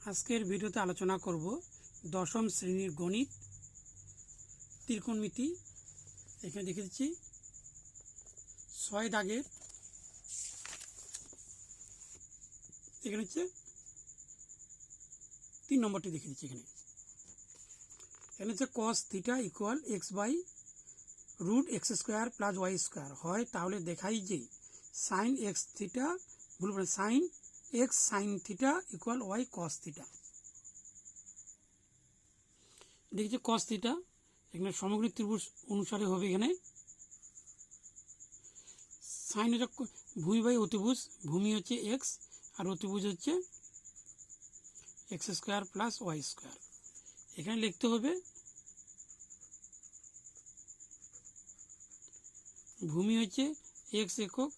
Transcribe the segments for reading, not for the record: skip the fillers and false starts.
আজকের ভিডিওতে আলোচনা করব দশম শ্রেণীর গণিত ত্রিকোণমিতি। এখানে দেখে দিচ্ছি 6 দাগের এখানে হচ্ছে 3 নম্বরটি দেখে দিচ্ছি। এখানে হচ্ছে cos theta equal x/√x² plus y² হয়, তাহলে দেখাই যে sine x theta sine x sine theta equal y cos theta. দেখছি কস থিটা এখানে সমগ্র ত্রিভুজ অনুসারে হবে। এখানে সাইন এটা ভূমি বাই অতিভুজ, ভূমি হচ্ছে এক্স আর অতিভুজ হচ্ছে x² প্লাস y²। এখানে লিখতে হবে ভূমি হচ্ছে এক্স একক,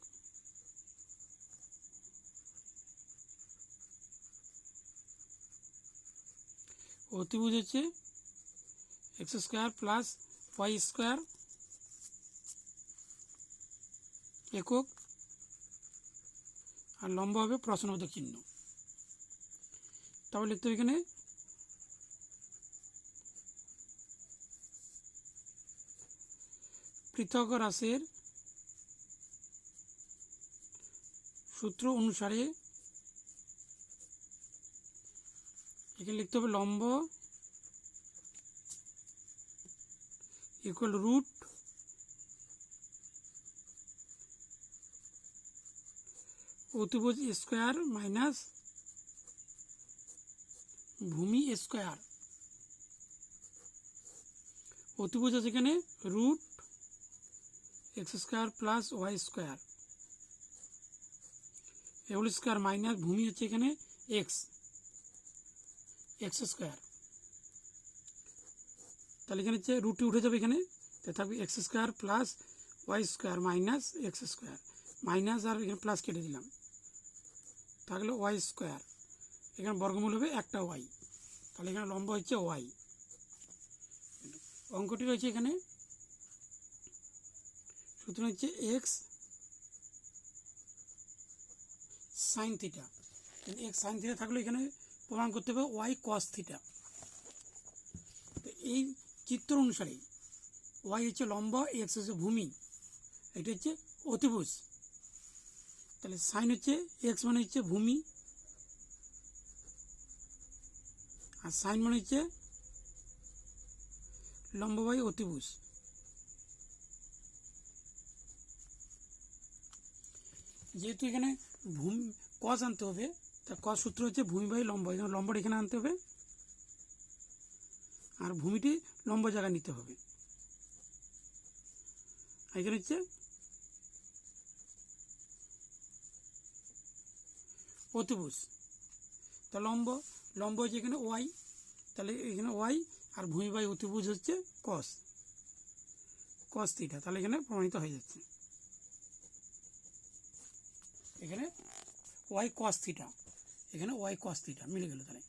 অতিভুজ হচ্ছে x² প্লাস y² একক, আর লম্ব হবে প্রশ্নবোধক চিহ্ন। তাহলে লিখতে হবে এখানে পৃথক রাশির সূত্র অনুসারে এখানে লিখতে হবে লম্ব ইকুয়াল রুট অতিভুজ স্কোয়ার মাইনাস ভূমি স্কোয়ার। অতিভুজ আছে এখানে root x² plus y² whole square minus ভূমি হচ্ছে এখানে x² তাহলে এখানে হচ্ছে রুটটি উঠে যাবে, এখানে থাকবে x² plus y² minus x² minus আর এখানে প্লাস কেটে দিলাম, তাহলে y²। এখানে বর্গমূল হবে একটা y, তাহলে এখানে লম্ব হচ্ছে y। অঙ্কটি রয়েছে এখানে সূত্র হচ্ছে x sine theta, x sine theta থাকলে এখানে প্রমাণ করতে হবে ওয়াই কস থিটা। তো এই চিত্র অনুসারে ওয়াই হচ্ছে লম্ব, এক্স হচ্ছে ভূমি, এটা হচ্ছে অতিভুজ। তাহলে সাইন হচ্ছে এক্স মানে হচ্ছে ভূমি, আর সাইন মানে হচ্ছে লম্ব বাই অতিভুজ। যেহেতু এখানে ভূমি কস আনতে হবে, তার কস সূত্র হচ্ছে ভূমি বাই লম্ব, এখানে লম্বটা এখানে আনতে হবে আর ভূমিটি লম্ব জায়গায় নিতে হবে। এখানে হচ্ছে অতিভুজ, তা লম্ব হচ্ছে এখানে ওয়াই, তাহলে এখানে ওয়াই আর ভূমি বাই অতিভুজ হচ্ছে কস থিটা, তাহলে এখানে প্রমাণিত হয়ে যাচ্ছে। এখানে ওয়াই কস থিটা, এখানে ওয়াই কস থিটা মিলে গেল। তাহলে